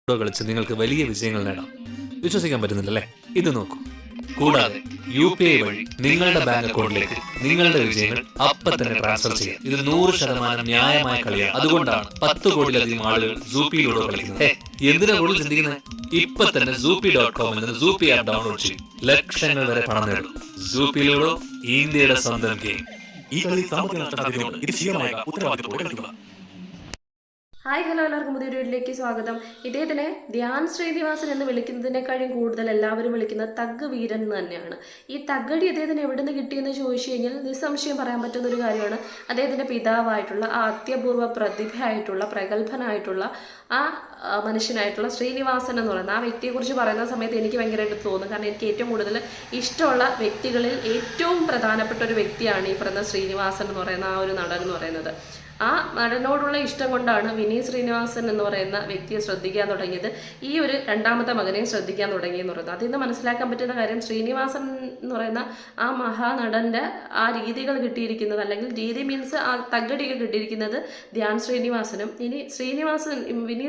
കളിച്ച് നിങ്ങൾക്ക് വലിയ വിജയങ്ങൾ നേടാം. വിശ്വസിക്കാൻ പറ്റുന്നില്ലല്ലേ? ഇത് നോക്കൂ. കൂടാതെ UPI വഴി നിങ്ങളുടെ ബാങ്ക് അക്കൗണ്ടിലേക്ക് നിങ്ങളുടെ വിജയങ്ങൾ അപ്പം തന്നെ ട്രാൻസ്ഫർ ചെയ്യാം. ഇത് 100% ന്യായമായ കളിയാണ്. അതുകൊണ്ടാണ് 10 കോടിയിലധികം ആളുകൾ സൂപ്പിയിലൂടെ കളിക്കുന്നത്. എന്തിനാ കൂടുതൽ ചിന്തിക്കുന്നത്? ഇപ്പൊ തന്നെ zoopy.com എന്ന സൂപ്പി ആപ്പ് ഡൗൺലോഡ് ചെയ്യും. ലക്ഷങ്ങൾ വരെ പണം നേടും. സൂപ്പിയിലൂടെ ഇന്ത്യയുടെ സ്വന്തം ഗെയിം. ഈ കളി സാമ്പത്തിക നഷ്ടസാധ്യതയുണ്ട്. ഇത് ശീലമായ ഉത്തരവാദിത്തത്തോടെ കളിക്കുക. ഹായ് ഹലോ, എല്ലാവർക്കും പുതിയൊരു വീഡിയോയിലേക്ക് സ്വാഗതം. ഇദ്ദേഹത്തിനെ ധ്യാൻ ശ്രീനിവാസൻ എന്ന് വിളിക്കുന്നതിനേക്കാളും കൂടുതൽ എല്ലാവരും വിളിക്കുന്ന തഗ് വീരൻ എന്ന് തന്നെയാണ്. ഈ തഗ്ഗടി അദ്ദേഹത്തിന് എവിടെ നിന്ന് കിട്ടിയെന്ന് ചോദിച്ചു കഴിഞ്ഞാൽ നിസ്സംശയം പറയാൻ പറ്റുന്ന ഒരു കാര്യമാണ്. അദ്ദേഹത്തിൻ്റെ പിതാവായിട്ടുള്ള ആ അത്യപൂർവ പ്രതിഭയായിട്ടുള്ള പ്രഗത്ഭനായിട്ടുള്ള ആ മനുഷ്യനായിട്ടുള്ള ശ്രീനിവാസൻ എന്ന് പറയുന്ന ആ വ്യക്തിയെക്കുറിച്ച് പറയുന്ന സമയത്ത് എനിക്ക് ഭയങ്കരമായിട്ട് തോന്നും. കാരണം എനിക്ക് ഏറ്റവും കൂടുതൽ ഇഷ്ടമുള്ള വ്യക്തികളിൽ ഏറ്റവും പ്രധാനപ്പെട്ട ഒരു വ്യക്തിയാണ് ഈ പറയുന്ന ശ്രീനിവാസൻ എന്ന് പറയുന്ന ആ ഒരു നടൻ എന്ന് പറയുന്നത്. ആ നടനോടുള്ള ഇഷ്ടം കൊണ്ടാണ് വിനീത് ശ്രീനിവാസൻ എന്ന് പറയുന്ന വ്യക്തിയെ ശ്രദ്ധിക്കാൻ തുടങ്ങിയത്. ഈ ഒരു രണ്ടാമത്തെ മകനെയും ശ്രദ്ധിക്കാൻ തുടങ്ങിയെന്ന് പറയുന്നത് അതിൽ നിന്ന് മനസ്സിലാക്കാൻ പറ്റുന്ന കാര്യം, ശ്രീനിവാസൻ എന്ന് പറയുന്ന ആ മഹാനടൻ്റെ ആ രീതികൾ കിട്ടിയിരിക്കുന്നത്, അല്ലെങ്കിൽ രീതി മീൻസ് ആ തഗ്ഗടിയൊക്കെ കിട്ടിയിരിക്കുന്നത് ധ്യാൻ ശ്രീനിവാസനും വിനീത്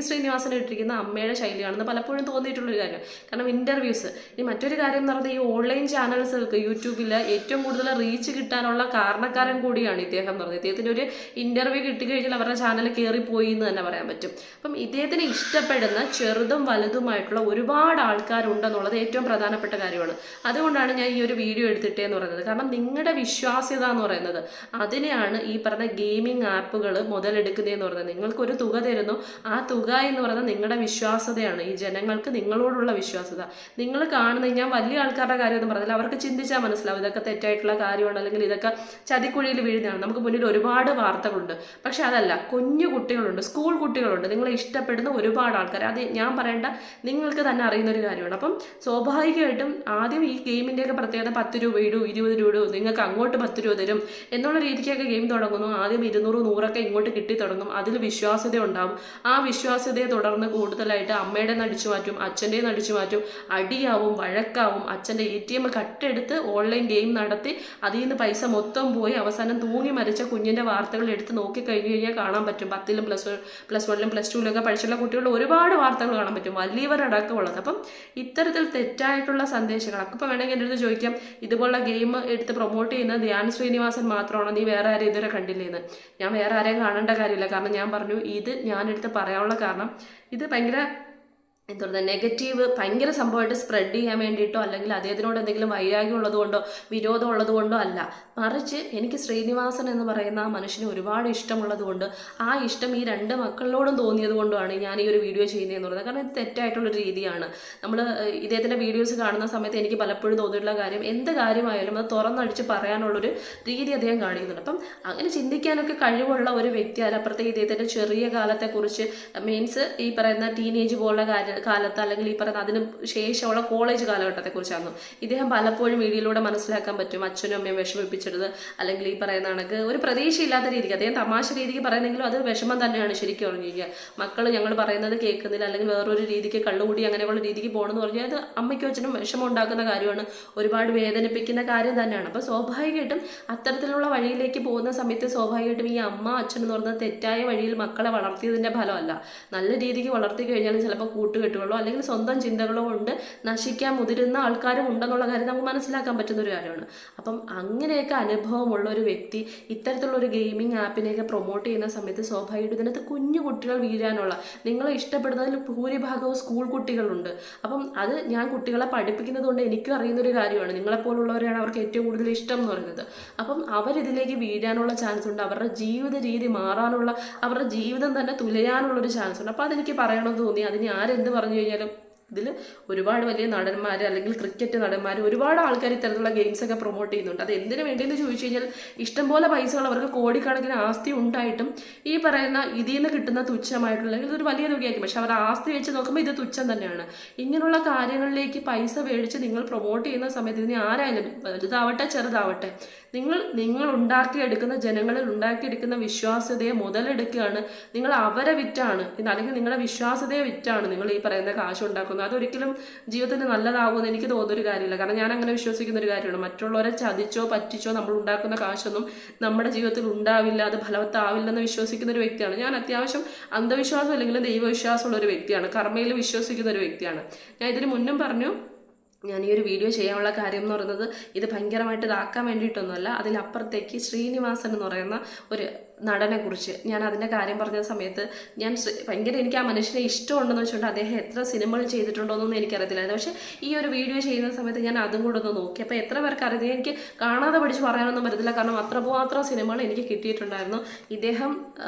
ശ്രീനിവാസനും ഇട്ടിരിക്കുന്ന അമ്മയുടെ ശൈലിയാണെന്ന് പലപ്പോഴും തോന്നിയിട്ടുള്ളൊരു കാര്യം. കാരണം ഇൻ്റർവ്യൂസ്. ഇനി മറ്റൊരു കാര്യം എന്ന് പറയുന്നത്, ഈ ഓൺലൈൻ ചാനൽസുകൾക്ക് യൂട്യൂബിൽ ഏറ്റവും കൂടുതൽ റീച്ച് കിട്ടാനുള്ള കാരണക്കാരൻ കൂടിയാണ് ഇദ്ദേഹം എന്ന് പറയുന്നത്. ഇദ്ദേഹത്തിൻ്റെ ഒരു ഇൻ്റർവ്യൂ കിട്ടിക്കഴിഞ്ഞാൽ അവരുടെ ചാനൽ കയറിപ്പോയി എന്ന് തന്നെ പറയാൻ പറ്റും. അപ്പം ഇദ്ദേഹത്തിന് ഇഷ്ടപ്പെടുന്ന ചെറുതും വലുതുമായിട്ടുള്ള ഒരുപാട് ആൾക്കാരുണ്ടെന്നുള്ളത് ഏറ്റവും പ്രധാനപ്പെട്ട കാര്യമാണ്. അതുകൊണ്ടാണ് ഞാൻ ഈ ഒരു വീഡിയോ എടുത്തിട്ടേന്ന് പറയുന്നത്. കാരണം നിങ്ങളുടെ വിശ്വാസ്യത എന്ന് പറയുന്നത്, അതിനെയാണ് ഈ പറഞ്ഞ ഗെയിമിംഗ് ആപ്പുകൾ മുതലെടുക്കുന്നതെന്ന് പറയുന്നത്. നിങ്ങൾക്കൊരു തുക തരുന്നു, ആ തുക എന്ന് പറയുന്നത് നിങ്ങളുടെ വിശ്വാസ്യതയാണ്. ഈ ജനങ്ങൾക്ക് നിങ്ങളോടുള്ള വിശ്വാസ്യത. നിങ്ങൾ കാണുന്ന, ഞാൻ വലിയ ആൾക്കാരുടെ കാര്യമൊന്നും പറഞ്ഞില്ല, അവർക്ക് ചിന്തിച്ചാൽ മനസ്സിലാവും ഇതൊക്കെ തെറ്റായിട്ടുള്ള കാര്യമാണ്, അല്ലെങ്കിൽ ഇതൊക്കെ ചതിക്കുഴിയിൽ വീഴുന്നതാണ്. നമുക്ക് മുന്നിൽ ഒരുപാട് വാർത്തകളുണ്ട്. പക്ഷെ അതല്ല, കുഞ്ഞു കുട്ടികളുണ്ട്, സ്കൂൾ കുട്ടികളുണ്ട്, നിങ്ങളെ ഇഷ്ടപ്പെടുന്ന ഒരുപാട് ആൾക്കാർ. അത് ഞാൻ പറയേണ്ട, നിങ്ങൾക്ക് തന്നെ അറിയുന്ന ഒരു കാര്യമാണ്. അപ്പം സ്വാഭാവികമായിട്ടും ആദ്യം ഈ ഗെയിമിൻ്റെയൊക്കെ പ്രത്യേകത 10 രൂപ ഇടൂ, 20 രൂപ ഇടൂ, നിങ്ങൾക്ക് അങ്ങോട്ട് 10 രൂപ തരും എന്നുള്ള രീതിക്കൊക്കെ ഗെയിം തുടങ്ങുന്നു. ആദ്യം 200, 100 ഇങ്ങോട്ട് കിട്ടി തുടങ്ങും. അതിൽ വിശ്വാസ്യത ഉണ്ടാവും. ആ വിശ്വാസ്യതയെ തുടർന്ന് കൂടുതലായിട്ട് അമ്മയുടെ നടിച്ചു മാറ്റും, അച്ഛൻ്റെ നടിച്ചു മാറ്റും, അടിയാവും, വഴക്കാവും. അച്ഛൻ്റെ ATM കട്ടെടുത്ത് ഓൺലൈൻ ഗെയിം നടത്തി അതിൽ നിന്ന് പൈസ മൊത്തം പോയി അവസാനം തൂങ്ങി മരിച്ച കുഞ്ഞിൻ്റെ വാർത്തകൾ എടുത്ത് നോക്കി കഴിഞ്ഞു കഴിഞ്ഞാൽ കാണാൻ പറ്റും. 10ലും പ്ലസ് 1ലും പ്ലസ് 2ലും പഠിച്ചുള്ള കുട്ടികളുടെ ഒരുപാട് വാർത്തകൾ കാണാൻ പറ്റും, വലിയവരടക്കമുള്ളത്. അപ്പം ഇത്തരത്തിൽ തെറ്റായിട്ടുള്ള സന്ദേശങ്ങൾ അപ്പം വേണമെങ്കിൽ എൻ്റെ അടുത്ത് ചോദിക്കാം, ഇതുപോലുള്ള ഗെയിം എടുത്ത് പ്രൊമോട്ട് ചെയ്യുന്നത് ധ്യാൻ ശ്രീനിവാസൻ മാത്രമാണോ, നീ വേറെ ആരും ഇതുവരെ കണ്ടില്ലേന്ന്? ഞാൻ വേറെ ആരെയും കാണേണ്ട കാര്യമില്ല. കാരണം ഞാൻ പറഞ്ഞു, ഇത് ഞാനെടുത്ത് പറയാനുള്ള കാരണം, ഇത് ഭയങ്കര എന്താ പറയുക, നെഗറ്റീവ് ഭയങ്കര സംഭവമായിട്ട് സ്പ്രെഡ് ചെയ്യാൻ വേണ്ടിയിട്ടോ, അല്ലെങ്കിൽ അദ്ദേഹത്തിനോട് എന്തെങ്കിലും വൈരാഗ്യം ഉള്ളതുകൊണ്ടോ വിരോധം ഉള്ളതുകൊണ്ടോ അല്ല. മറിച്ച് എനിക്ക് ശ്രീനിവാസൻ എന്ന് പറയുന്ന ആ മനുഷ്യന് ഒരുപാട് ഇഷ്ടമുള്ളത് കൊണ്ട്, ആ ഇഷ്ടം ഈ 2 മക്കളോടും തോന്നിയത് കൊണ്ടുമാണ് ഞാൻ ഈ ഒരു വീഡിയോ ചെയ്യുന്നതെന്ന് പറയുന്നത്. കാരണം ഇത് തെറ്റായിട്ടുള്ളൊരു രീതിയാണ്. നമ്മൾ ഇദ്ദേഹത്തിൻ്റെ വീഡിയോസ് കാണുന്ന സമയത്ത് എനിക്ക് പലപ്പോഴും തോന്നിയിട്ടുള്ള കാര്യം, എന്ത് കാര്യമായാലും അത് തുറന്നടിച്ച് പറയാനുള്ളൊരു രീതി അദ്ദേഹം കാണിക്കുന്നുണ്ട്. അപ്പം അങ്ങനെ ചിന്തിക്കാനൊക്കെ കഴിവുള്ള ഒരു വ്യക്തി. അതിലപ്പുറത്തേക്ക് ഇദ്ദേഹത്തിൻ്റെ ചെറിയ കാലത്തെക്കുറിച്ച്, മീൻസ് ഈ പറയുന്ന ടീനേജ് പോലുള്ള കാലത്ത്, അല്ലെങ്കിൽ ഈ പറയുന്ന അതിന് ശേഷമുള്ള കോളേജ് കാലഘട്ടത്തെക്കുറിച്ചാണ് ഇദ്ദേഹം പലപ്പോഴും വീഡിയോയിലൂടെ മനസ്സിലാക്കാൻ പറ്റും. അച്ഛനും അമ്മയും വിഷമിപ്പിച്ചത്, അല്ലെങ്കിൽ ഈ പറയുന്ന കണക്ക് ഒരു പ്രതീക്ഷയില്ലാത്ത രീതിക്ക് അദ്ദേഹം തമാശ രീതിക്ക് പറയുന്നെങ്കിലും അത് വിഷമം തന്നെയാണ് ശരിക്കും പറഞ്ഞു കഴിഞ്ഞാൽ. മക്കൾ ഞങ്ങൾ പറയുന്നത് കേൾക്കുന്നില്ല, അല്ലെങ്കിൽ വേറൊരു രീതിക്ക് കള്ളുകൂടി അങ്ങനെയുള്ള രീതിക്ക് പോകണമെന്ന് പറഞ്ഞാൽ അത് അമ്മയ്ക്കും അച്ഛനും വിഷമം ഉണ്ടാക്കുന്ന കാര്യമാണ്, ഒരുപാട് വേദനിപ്പിക്കുന്ന കാര്യം തന്നെയാണ്. അപ്പോൾ സ്വാഭാവികമായിട്ടും അത്തരത്തിലുള്ള വഴിയിലേക്ക് പോകുന്ന സമയത്ത് സ്വാഭാവികമായിട്ടും ഈ അമ്മ അച്ഛൻ എന്ന് പറയുന്നത് തെറ്റായ വഴിയിൽ മക്കളെ വളർത്തിയതിൻ്റെ ഫലമല്ല. നല്ല രീതിക്ക് വളർത്തി കഴിഞ്ഞാൽ ചിലപ്പോൾ കൂട്ടുകെട്ടുകളോ അല്ലെങ്കിൽ സ്വന്തം ചിന്തകളോ കൊണ്ട് നശിക്കാൻ മുതിരുന്ന ആൾക്കാരും ഉണ്ടെന്നുള്ള കാര്യം നമുക്ക് മനസ്സിലാക്കാൻ പറ്റുന്ന ഒരു കാര്യമാണ്. അപ്പം അങ്ങനെയൊക്കെ അനുഭവമുള്ള ഒരു വ്യക്തി ഇത്തരത്തിലുള്ള ഒരു ഗെയിമിംഗ് ആപ്പിനെയൊക്കെ പ്രൊമോട്ട് ചെയ്യുന്ന സമയത്ത് സ്വാഭാവികമായിട്ടും ഇതിനകത്ത് കുഞ്ഞു കുട്ടികൾ വീഴാനുള്ള, നിങ്ങളെ ഇഷ്ടപ്പെടുന്നതിൽ ഭൂരിഭാഗവും സ്കൂൾ കുട്ടികളുണ്ട്. അപ്പം അത് ഞാൻ കുട്ടികളെ പഠിപ്പിക്കുന്നത് കൊണ്ട് എനിക്കും അറിയുന്നൊരു കാര്യമാണ്. നിങ്ങളെപ്പോലുള്ളവരെയാണ് അവർക്ക് ഏറ്റവും കൂടുതൽ ഇഷ്ടം എന്ന് പറയുന്നത്. അപ്പം അവരിതിലേക്ക് വീഴാനുള്ള ചാൻസ് ഉണ്ട്, അവരുടെ ജീവിത രീതി മാറാനുള്ള, അവരുടെ ജീവിതം തന്നെ തുലയാനുള്ളൊരു ചാൻസ് ഉണ്ട്. അപ്പോൾ അതെനിക്ക് പറയണമെന്ന് തോന്നി. അതിന് ആരെന്ത് പറഞ്ഞു കഴിഞ്ഞാലും ഇതിൽ ഒരുപാട് വലിയ നടന്മാർ, അല്ലെങ്കിൽ ക്രിക്കറ്റ് നടന്മാർ, ഒരുപാട് ആൾക്കാർ ഇത്തരത്തിലുള്ള ഗെയിംസൊക്കെ പ്രൊമോട്ട് ചെയ്യുന്നുണ്ട്. അത് എന്തിനു വേണ്ടിയെന്ന് ചോദിച്ചു കഴിഞ്ഞാൽ, ഇഷ്ടംപോലെ പൈസകൾ, അവർക്ക് കോടിക്കണക്കിന് ആസ്തി ഉണ്ടായിട്ടും ഈ പറയുന്ന ഇതിൽ നിന്ന് കിട്ടുന്ന തുച്ഛമായിട്ടുള്ള, അല്ലെങ്കിൽ ഇതൊരു വലിയ തുകയായിരിക്കും, പക്ഷെ അവരുടെ ആസ്തി വെച്ച് നോക്കുമ്പോൾ ഇത് തുച്ഛം തന്നെയാണ്. ഇങ്ങനെയുള്ള കാര്യങ്ങളിലേക്ക് പൈസ മേടിച്ച് നിങ്ങൾ പ്രൊമോട്ട് ചെയ്യുന്ന സമയത്ത് ഇതിന് ആരായാലും, വലുതാവട്ടെ ചെറുതാവട്ടെ, നിങ്ങൾ ഉണ്ടാക്കിയെടുക്കുന്ന ജനങ്ങളിൽ ഉണ്ടാക്കിയെടുക്കുന്ന വിശ്വാസ്യതയെ മുതലെടുക്കുകയാണ്. നിങ്ങൾ അവരെ വിറ്റാണ് അല്ലെങ്കിൽ നിങ്ങളുടെ വിശ്വാസ്യതയെ വിറ്റാണ് നിങ്ങൾ ഈ പറയുന്ന കാശ് ഉണ്ടാക്കുന്നത്. അതൊരിക്കലും ജീവിതത്തിന് നല്ലതാകുമെന്ന് എനിക്ക് തോന്നുന്നൊരു കാര്യമില്ല. കാരണം ഞാൻ അങ്ങനെ വിശ്വസിക്കുന്ന ഒരു കാര്യമാണ്. മറ്റുള്ളവരെ ചതിച്ചോ പറ്റിച്ചോ നമ്മൾ ഉണ്ടാക്കുന്ന കാശൊന്നും നമ്മുടെ ജീവിതത്തിൽ ഉണ്ടാവില്ല, അത് ഫലവത്താവില്ലെന്ന് വിശ്വസിക്കുന്ന ഒരു വ്യക്തിയാണ് ഞാൻ. അത്യാവശ്യം അന്ധവിശ്വാസം അല്ലെങ്കിൽ ദൈവവിശ്വാസമുള്ള ഒരു വ്യക്തിയാണ്, കർമ്മയിൽ വിശ്വസിക്കുന്ന ഒരു വ്യക്തിയാണ് ഞാൻ. ഇതിന് മുന്നും പറഞ്ഞു, ഞാൻ ഈ ഒരു വീഡിയോ ചെയ്യാനുള്ള കാര്യം എന്ന് പറയുന്നത് ഇത് ഭയങ്കരമായിട്ട് ഇതാക്കാൻ വേണ്ടിയിട്ടൊന്നുമല്ല. അതിലപ്പുറത്തേക്ക് ശ്രീനിവാസൻ എന്ന് പറയുന്ന ഒരു നടനെ കുറിച്ച് ഞാൻ അതിൻ്റെ കാര്യം പറഞ്ഞ സമയത്ത് ഞാൻ ഭയങ്കര എനിക്ക് ആ മനുഷ്യനെ ഇഷ്ടമുണ്ടെന്ന് വെച്ചുകൊണ്ട് അദ്ദേഹം എത്ര സിനിമകൾ ചെയ്തിട്ടുണ്ടോയെന്നൊന്നും എനിക്കറിയത്തില്ലായിരുന്നു. പക്ഷേ ഈ ഒരു വീഡിയോ ചെയ്യുന്ന സമയത്ത് ഞാൻ അതും കൂടെ ഒന്ന് നോക്കി. അപ്പോൾ എത്ര പേർക്ക് അറിയാം, എനിക്ക് കാണാതെ പഠിച്ച് പറയാനൊന്നും പറ്റത്തില്ല. കാരണം അത്രമാത്രം സിനിമകൾ എനിക്ക് കിട്ടിയിട്ടുണ്ടായിരുന്നു. ഇദ്ദേഹം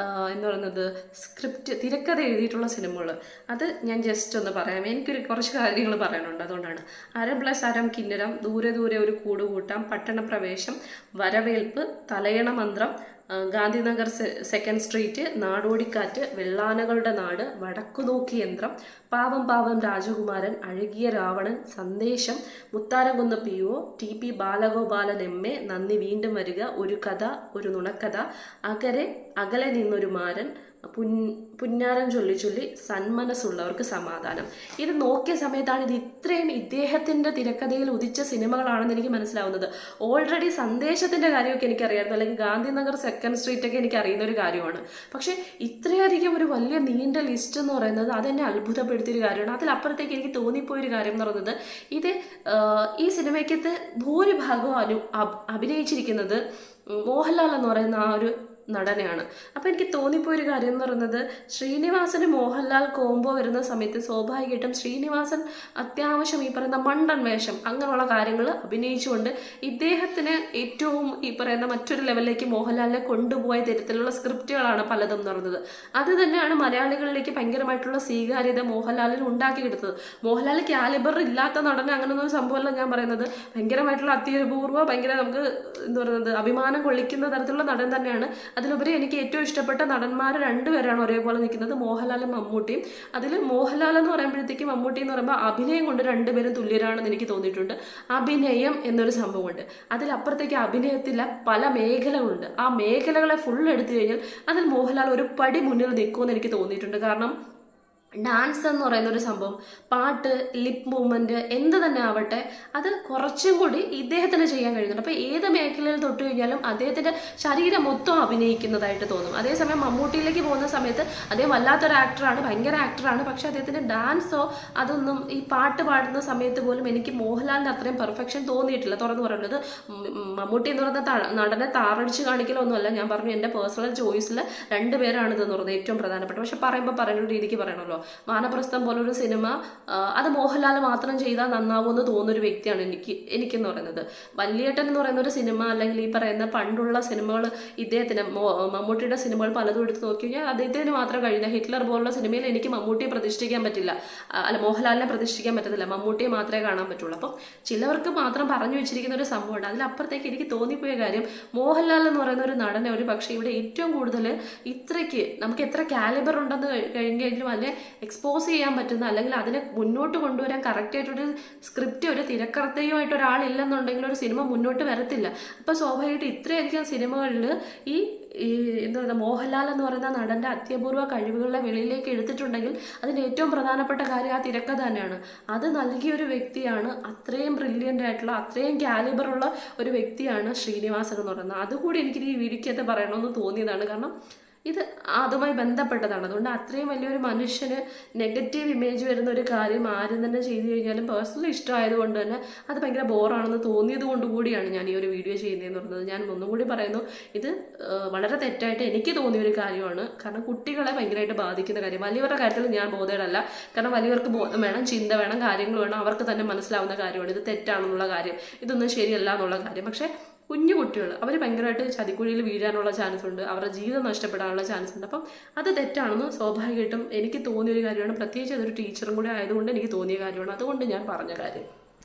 എന്ന് പറയുന്നത് തിരക്കഥ എഴുതിയിട്ടുള്ള സിനിമകൾ അത് ഞാൻ ജസ്റ്റ് ഒന്ന് പറയാം. എനിക്കൊരു കുറച്ച് കാര്യങ്ങൾ പറയാനുണ്ട്, അതുകൊണ്ടാണ്. അരം പ്ലസ് അരം കിന്നരം, ദൂരെ ദൂരെ ഒരു കൂടുകൂട്ടാം, പട്ടണപ്രവേശം, വരവേൽപ്പ്, തലയണ മന്ത്രം, ഗാന്ധിനഗർ സെക്കൻഡ് സ്ട്രീറ്റ്, നാടോടിക്കാറ്റ്, വെള്ളാനകളുടെ നാട്, വടക്കുനോക്കി യന്ത്രം, പാവം പാവം രാജകുമാരൻ, അഴകിയ രാവണൻ, സന്ദേശം, Mutharamkunnu PO, TP Balagopalan MA, നന്ദി വീണ്ടും വരിക, ഒരു കഥ ഒരു നുണക്കഥ, അകലെ നിന്നൊരു മാരൻ, പുന്നാരം ചൊല്ലി ചൊല്ലി, സന്മനസ്സുള്ളവർക്ക് സമാധാനം. ഇത് നോക്കിയ സമയത്താണ് ഇത് ഇത്രയും ഇദ്ദേഹത്തിൻ്റെ തിരക്കഥയിൽ ഉദിച്ച സിനിമകളാണെന്ന് എനിക്ക് മനസ്സിലാവുന്നത്. ഓൾറെഡി സന്ദേശത്തിൻ്റെ കാര്യമൊക്കെ എനിക്കറിയായിരുന്നു, അല്ലെങ്കിൽ ഗാന്ധിനഗർ സെക്കൻഡ് സ്ട്രീറ്റൊക്കെ എനിക്ക് അറിയുന്ന ഒരു കാര്യമാണ്. പക്ഷേ ഇത്രയധികം ഒരു വലിയ നീണ്ട ലിസ്റ്റ് എന്ന് പറയുന്നത് അതെന്നെ അത്ഭുതപ്പെടുത്തിയൊരു കാര്യമാണ്. അതിലപ്പുറത്തേക്ക് എനിക്ക് തോന്നിപ്പോയൊരു കാര്യം എന്ന് പറയുന്നത് ഇത് ഈ സിനിമയ്ക്കകത്ത് ഭൂരിഭാഗവും അഭിനയിച്ചിരിക്കുന്നത് മോഹൻലാൽ എന്ന് പറയുന്ന ആ ഒരു നടനെയാണ്. അപ്പോൾ എനിക്ക് തോന്നിപ്പോയൊരു കാര്യം എന്ന് പറയുന്നത് ശ്രീനിവാസന് മോഹൻലാൽ കോംബോ വരുന്ന സമയത്ത് സ്വാഭാവികമായിട്ടും ശ്രീനിവാസൻ അത്യാവശ്യം ഈ പറയുന്ന മണ്ടൻ വേഷം അങ്ങനെയുള്ള കാര്യങ്ങൾ അഭിനയിച്ചുകൊണ്ട് ഇദ്ദേഹത്തിന് ഏറ്റവും ഈ പറയുന്ന മറ്റൊരു ലെവലിലേക്ക് മോഹൻലാലിനെ കൊണ്ടുപോയ തരത്തിലുള്ള സ്ക്രിപ്റ്റുകളാണ് പലതും എന്ന് പറയുന്നത്. അത് തന്നെയാണ് മലയാളികളിലേക്ക് ഭയങ്കരമായിട്ടുള്ള സ്വീകാര്യത മോഹൻലാലിന് ഉണ്ടാക്കിയെടുത്തത്. മോഹൻലാൽ കാലിബർ ഇല്ലാത്ത നടൻ അങ്ങനെയൊന്നും സംഭവമല്ല ഞാൻ പറയുന്നത്. ഭയങ്കരമായിട്ടുള്ള അത്യപൂർവ്വ ഭയങ്കര നമുക്ക് എന്താ പറയുന്നത് അഭിമാനം കൊള്ളിക്കുന്ന തരത്തിലുള്ള നടൻ തന്നെയാണ്. അതിലുപരി എനിക്ക് ഏറ്റവും ഇഷ്ടപ്പെട്ട നടന്മാർ രണ്ടുപേരാണ് ഒരേപോലെ നിൽക്കുന്നത്, മോഹൻലാലും മമ്മൂട്ടിയും. അതിൽ മോഹൻലാൽ എന്ന് പറയുമ്പോഴത്തേക്കും മമ്മൂട്ടി എന്ന് പറയുമ്പോൾ അഭിനയം കൊണ്ട് രണ്ടുപേരും തുല്യരാണെന്ന് എനിക്ക് തോന്നിയിട്ടുണ്ട്. അഭിനയം എന്നൊരു സംഭവമുണ്ട്, അതിലപ്പുറത്തേക്ക് അഭിനയത്തിലെ പല മേഖലകളുണ്ട്. ആ മേഖലകളെ ഫുൾ എടുത്തു കഴിഞ്ഞാൽ അതിൽ മോഹൻലാൽ ഒരു പടി മുന്നിൽ നിൽക്കുമെന്ന് എനിക്ക് തോന്നിയിട്ടുണ്ട്. കാരണം ഡാൻസ് എന്ന് പറയുന്ന ഒരു സംഭവം, പാട്ട്, ലിപ്പ് മൂവ്മെൻറ്റ് എന്ത് തന്നെ ആവട്ടെ അത് കുറച്ചും കൂടി ഇദ്ദേഹത്തിന് ചെയ്യാൻ കഴിയുന്നുണ്ട്. അപ്പോൾ ഏത് മേഖലയിൽ തൊട്ട് കഴിഞ്ഞാലും അദ്ദേഹത്തിൻ്റെ ശരീരം മൊത്തം അഭിനയിക്കുന്നതായിട്ട് തോന്നും. അതേസമയം മമ്മൂട്ടിയിലേക്ക് പോകുന്ന സമയത്ത് അദ്ദേഹം വല്ലാത്തൊരു ആക്ടറാണ്, ഭയങ്കര ആക്ടറാണ്. പക്ഷേ അദ്ദേഹത്തിൻ്റെ ഡാൻസോ അതൊന്നും ഈ പാട്ട് പാടുന്ന സമയത്ത് പോലും എനിക്ക് മോഹൻലാലിൻ്റെ അത്രയും പെർഫെക്ഷൻ തോന്നിയിട്ടില്ല. തുറന്നു പറയുന്നത് മമ്മൂട്ടി എന്ന് പറയുന്ന നടനെ താറടിച്ച് കാണിക്കലൊന്നുമല്ല, ഞാൻ പറഞ്ഞു എൻ്റെ പേഴ്സണൽ ചോയ്സിൽ രണ്ടുപേരാണ് ഇതെന്ന് പറയുന്നത് ഏറ്റവും പ്രധാനപ്പെട്ട. പക്ഷെ പറയുമ്പോൾ പറയുന്ന രീതിക്ക് പറയണമല്ലോ. വാനപ്രസ്ഥം പോലൊരു സിനിമ അത് മോഹൻലാൽ മാത്രം ചെയ്താൽ നന്നാവുമെന്ന് തോന്നുന്നൊരു വ്യക്തിയാണ് എനിക്കെന്ന് പറയുന്നത്. വല്യേട്ടൻ എന്ന് പറയുന്ന ഒരു സിനിമ അല്ലെങ്കിൽ ഈ പറയുന്ന പണ്ടുള്ള സിനിമകൾ ഇദ്ദേഹത്തിന് മമ്മൂട്ടിയുടെ സിനിമകൾ പലതും എടുത്ത് നോക്കി കഴിഞ്ഞാൽ അദ്ദേഹത്തിന് മാത്രം കഴിയുന്ന ഹിറ്റ്ലർ പോലുള്ള സിനിമയിൽ എനിക്ക് മമ്മൂട്ടിയെ പ്രതിഷ്ഠിക്കാൻ പറ്റില്ല, മോഹൻലാലിനെ പ്രതിഷ്ഠിക്കാൻ പറ്റത്തില്ല, മമ്മൂട്ടിയെ മാത്രമേ കാണാൻ പറ്റുള്ളൂ. അപ്പം ചിലവർക്ക് മാത്രം പറഞ്ഞു വെച്ചിരിക്കുന്ന ഒരു സംഭവമുണ്ട്. അതിലപ്പുറത്തേക്ക് എനിക്ക് തോന്നിപ്പോയ കാര്യം മോഹൻലാൽ എന്ന് പറയുന്ന ഒരു നടനെ ഒരു പക്ഷേ ഇവിടെ ഏറ്റവും കൂടുതൽ ഇത്രയ്ക്ക് നമുക്ക് എത്ര കാലിബർ ഉണ്ടെന്ന് കഴിഞ്ഞാലും അതിനെ എക്സ്പോസ് ചെയ്യാൻ പറ്റുന്ന അല്ലെങ്കിൽ അതിനെ മുന്നോട്ട് കൊണ്ടുവരാൻ കറക്റ്റായിട്ടൊരു സ്ക്രിപ്റ്റ് ഒരു തിരക്കഥയുമായിട്ട് ഒരാളില്ലെന്നുണ്ടെങ്കിൽ ഒരു സിനിമ മുന്നോട്ട് വരത്തില്ല. അപ്പോൾ സ്വാഭാവികമായിട്ട് ഇത്രയധികം സിനിമകളിൽ ഈ എന്താ പറയുക മോഹൻലാൽ എന്ന് പറയുന്ന നടൻ്റെ അത്യപൂർവ കഴിവുകളുടെ വെളിയിലേക്ക് എടുത്തിട്ടുണ്ടെങ്കിൽ അതിൻ്റെ ഏറ്റവും പ്രധാനപ്പെട്ട കാര്യം ആ തിരക്കഥ തന്നെയാണ്. അത് നൽകിയൊരു വ്യക്തിയാണ്, അത്രയും ബ്രില്യൻ്റ് ആയിട്ടുള്ള അത്രയും കാലിബറുള്ള ഒരു വ്യക്തിയാണ് ശ്രീനിവാസൻ എന്ന് പറയുന്നത്. അതുകൂടി എനിക്ക് ഈ വീഡിയോക്കകത്ത് പറയണമെന്ന് തോന്നിയതാണ്. കാരണം ഇത് അതുമായി ബന്ധപ്പെട്ടതാണ്. അതുകൊണ്ട് അത്രയും വലിയൊരു മനുഷ്യന് നെഗറ്റീവ് ഇമേജ് വരുന്ന ഒരു കാര്യം ആരും തന്നെ ചെയ്തു കഴിഞ്ഞാലും പേഴ്സണലി ഇഷ്ടമായതുകൊണ്ട് തന്നെ അത് ഭയങ്കര ബോറാണെന്ന് തോന്നിയത് കൊണ്ട് കൂടിയാണ് ഞാൻ ഈ ഒരു വീഡിയോ ചെയ്യുന്നതെന്ന് പറയുന്നത്. ഞാൻ ഒന്നും കൂടി പറയുന്നു, ഇത് വളരെ തെറ്റായിട്ട് എനിക്ക് തോന്നിയൊരു കാര്യമാണ്. കാരണം കുട്ടികളെ ഭയങ്കരമായിട്ട് ബാധിക്കുന്ന കാര്യം. വലിയവരുടെ കാര്യത്തിൽ ഞാൻ ബോധേടല്ല. കാരണം വലിയവർക്ക് ബോധം വേണം, ചിന്ത വേണം, കാര്യങ്ങൾ വേണം, അവർക്ക് തന്നെ മനസ്സിലാവുന്ന കാര്യമാണ് ഇത് തെറ്റാണെന്നുള്ള കാര്യം, ഇതൊന്നും ശരിയല്ല എന്നുള്ള കാര്യം. പക്ഷേ കുഞ്ഞു കുട്ടികൾ അവർ ഭയങ്കരമായിട്ട് ചതിക്കുഴിയിൽ വീഴാനുള്ള ചാൻസ് ഉണ്ട്, അവരുടെ ജീവിതം നഷ്ടപ്പെടാനുള്ള ചാൻസ് ഉണ്ട്. അപ്പം അത് തെറ്റാണെന്ന് സ്വാഭാവികമായിട്ടും എനിക്ക് തോന്നിയൊരു കാര്യമാണ്. പ്രത്യേകിച്ച് അതൊരു ടീച്ചറും കൂടെ ആയതുകൊണ്ട് എനിക്ക് തോന്നിയ കാര്യമാണ്. അതുകൊണ്ട് ഞാൻ പറഞ്ഞ കാര്യം.